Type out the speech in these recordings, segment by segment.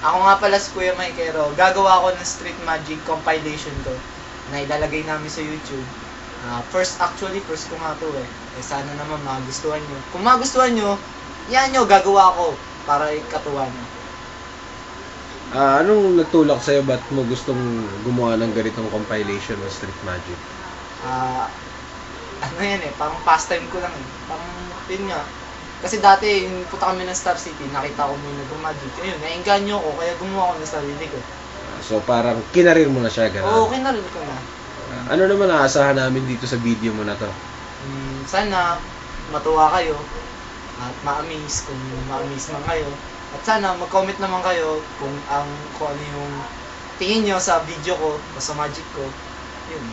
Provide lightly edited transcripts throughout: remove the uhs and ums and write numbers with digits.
Ako nga pala si Kuya Maikero. Gagawa ako ng Street Magic compilation ko na ilalagay namin sa YouTube. First ko nga to eh. Sana naman magustuhan nyo. Kung magustuhan nyo, yan nyo, gagawa ko para ikatuwa nyo. Anong nagtulak sa'yo? Ba't mo gustong gumawa ng ganitong compilation ng Street Magic? Ano yan eh, parang pastime ko lang eh. Parang, yun nga. Kasi dati, yung punta kami ng Star City, nakita ko may nag-magic. Ayun, nainganyo ko, kaya gumawa ko ng sarili ko. So parang kinarir mo na siya, gano'n? Oo, kinarir ko na. Ano naman aasahan namin dito sa video mo na to? Sana matuwa kayo at ma-amaze kung ma-amaze man kayo. At sana mag-comment naman kayo kung ano yung tingin nyo sa video ko o sa magic ko. Yun.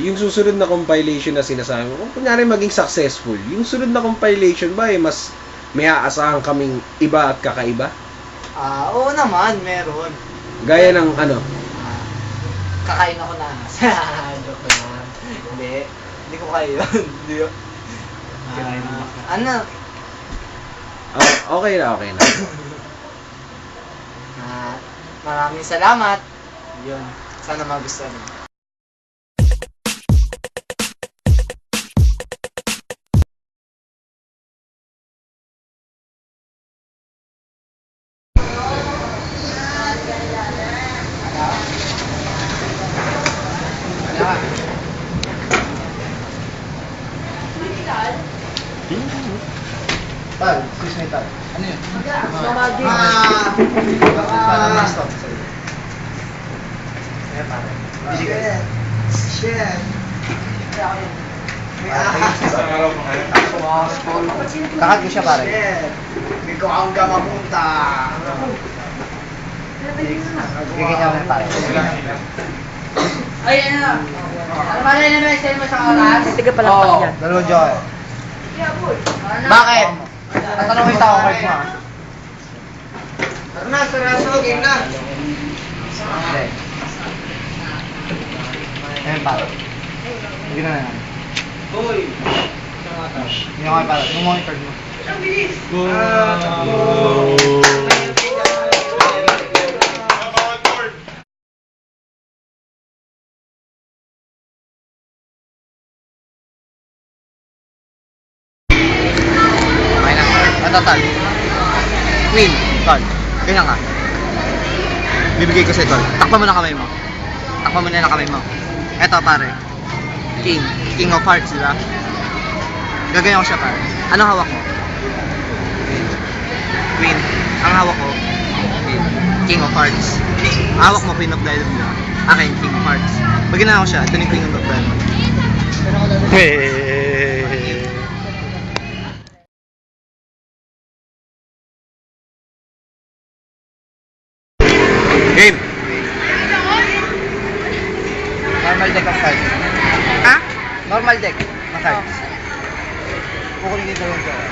Yung susunod na compilation na sinasabi mo, kung kunyari maging successful, yung sunod na compilation ba mas may aasahan kaming iba at kakaiba? Oo naman, meron. Gaya ng ano? Kakain ako na. Joke lang. Hindi ko kaya yun. Hindi yun. Ano? Okay na. Maraming salamat. Yun. Sana magustuhan nyo. Tal, excuse me, Tal. Ano yun? Magic. Stop. Ayan, pare. Busy ka. Shit. Kakat ko siya, pare. Hindi ko ang gamapunta. Bigyan niya ako, pare. Ay, ano? Ano ba rin naman sa'yo mo sa oras? Tiga pala Oo, dalawang joy. Bakit? Tatanong kita ako, Kurt mo. Tara na, saraso, game na. Okay. Ayan, pare. Hindi na yan. Hindi ako pare. Monitor mo. Okay na. Ito, Tal. Queen, Tal. Ganyan ka. Bibigay ko sa'yo, Tal. Takpan mo na kamay mo. Takpan mo na kamay mo. Eto, pare. King of Hearts, diba? Gaganyan ko siya, pare. Anong hawak mo? Queen. Ang hawak ko, King of Hearts. Ang hawak mo, Queen of Diamonds, diba? Akin, King of Hearts. Pag ginawa ko siya, ito na yung Queen of Diamonds. Game! Normal deck of cards. Ha? Normal deck ng cards. Kukunin dito yung joy.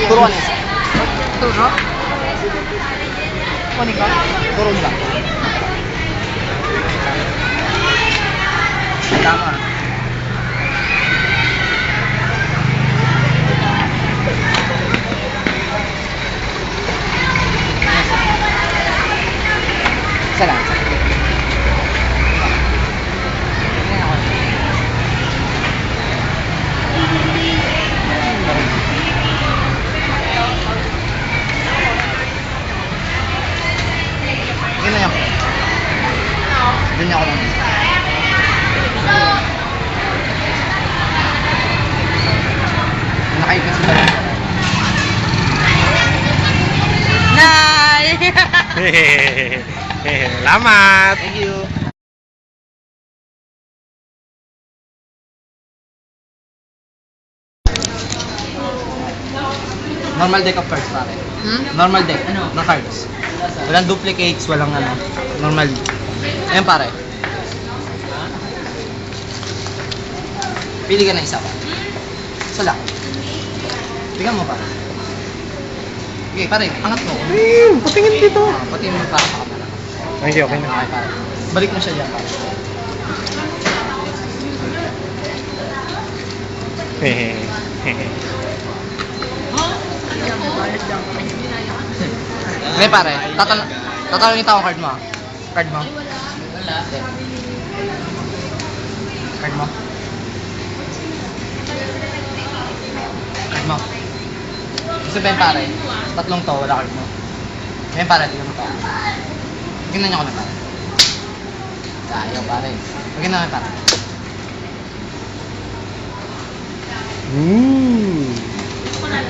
Turuan isa. Turo? Kunin ka? Turuan lang. Tama. Isa lang. Yun na yan. Doon niya ako lang. Nakait kasi sa lang. Nay! Salamat! Thank you. Normal deck of cards, pare. Normal deck ng cards. Walang duplicates, walang ano. Normal. Ayan, pare. Pili ka na isa pa. Isa lang. Tingnan mo, pare. Okay, pare. Angat mo. Patingin dito. Pati mo para sa kamera. Okay na. Okay, pare. Balik mo siya dyan, pare. Hindi pare, tatalungin ako card mo. Card mo. Card mo. Card mo. Gusto ba yun pare? Tatlong to, wala card mo. Ngayon pare, tignan mo to. Tignan niyo kami pare. Ayaw pare. Tignan namin pare.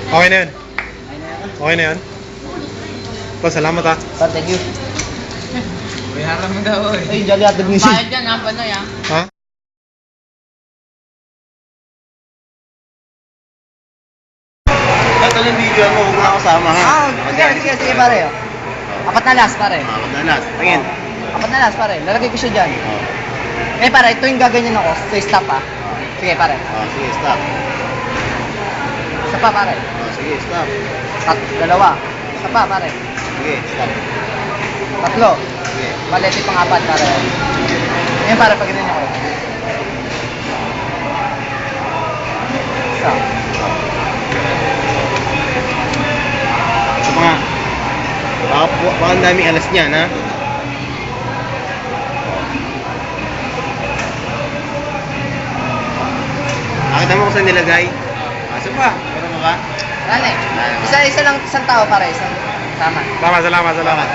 Okay na yun. Okay na yun. Pa, salamat ha. Pare, thank you. May harap mo daw eh. Ay, jolly at the music. Bayad yan ha, Panoy ha. Ha? Ito lang video mo, huwag mo na kasama ha. Sige pare. Oh. Apat na last pare. Madalas. Tingin. Apat na last pare. Lalagay ko siya dyan. Pare, ito yung gaganyan ako. So, stop ha. Sige pare. Sige, stop. Isa pa pare. Sige, stop. Dalawa. Isa pa pare. Sige, stop. Tatlo. Sige. Balete pang apat pare. Ngayon pare, pag ganyan ako. Isa. Ito pa nga. Baka ang daming alas niyan ha. Nakita mo kung saan nilagay? Asa pa? Pero mo ka? Ano eh? Isa lang, isang tao pare. Isang tama. Salamat. Salamat.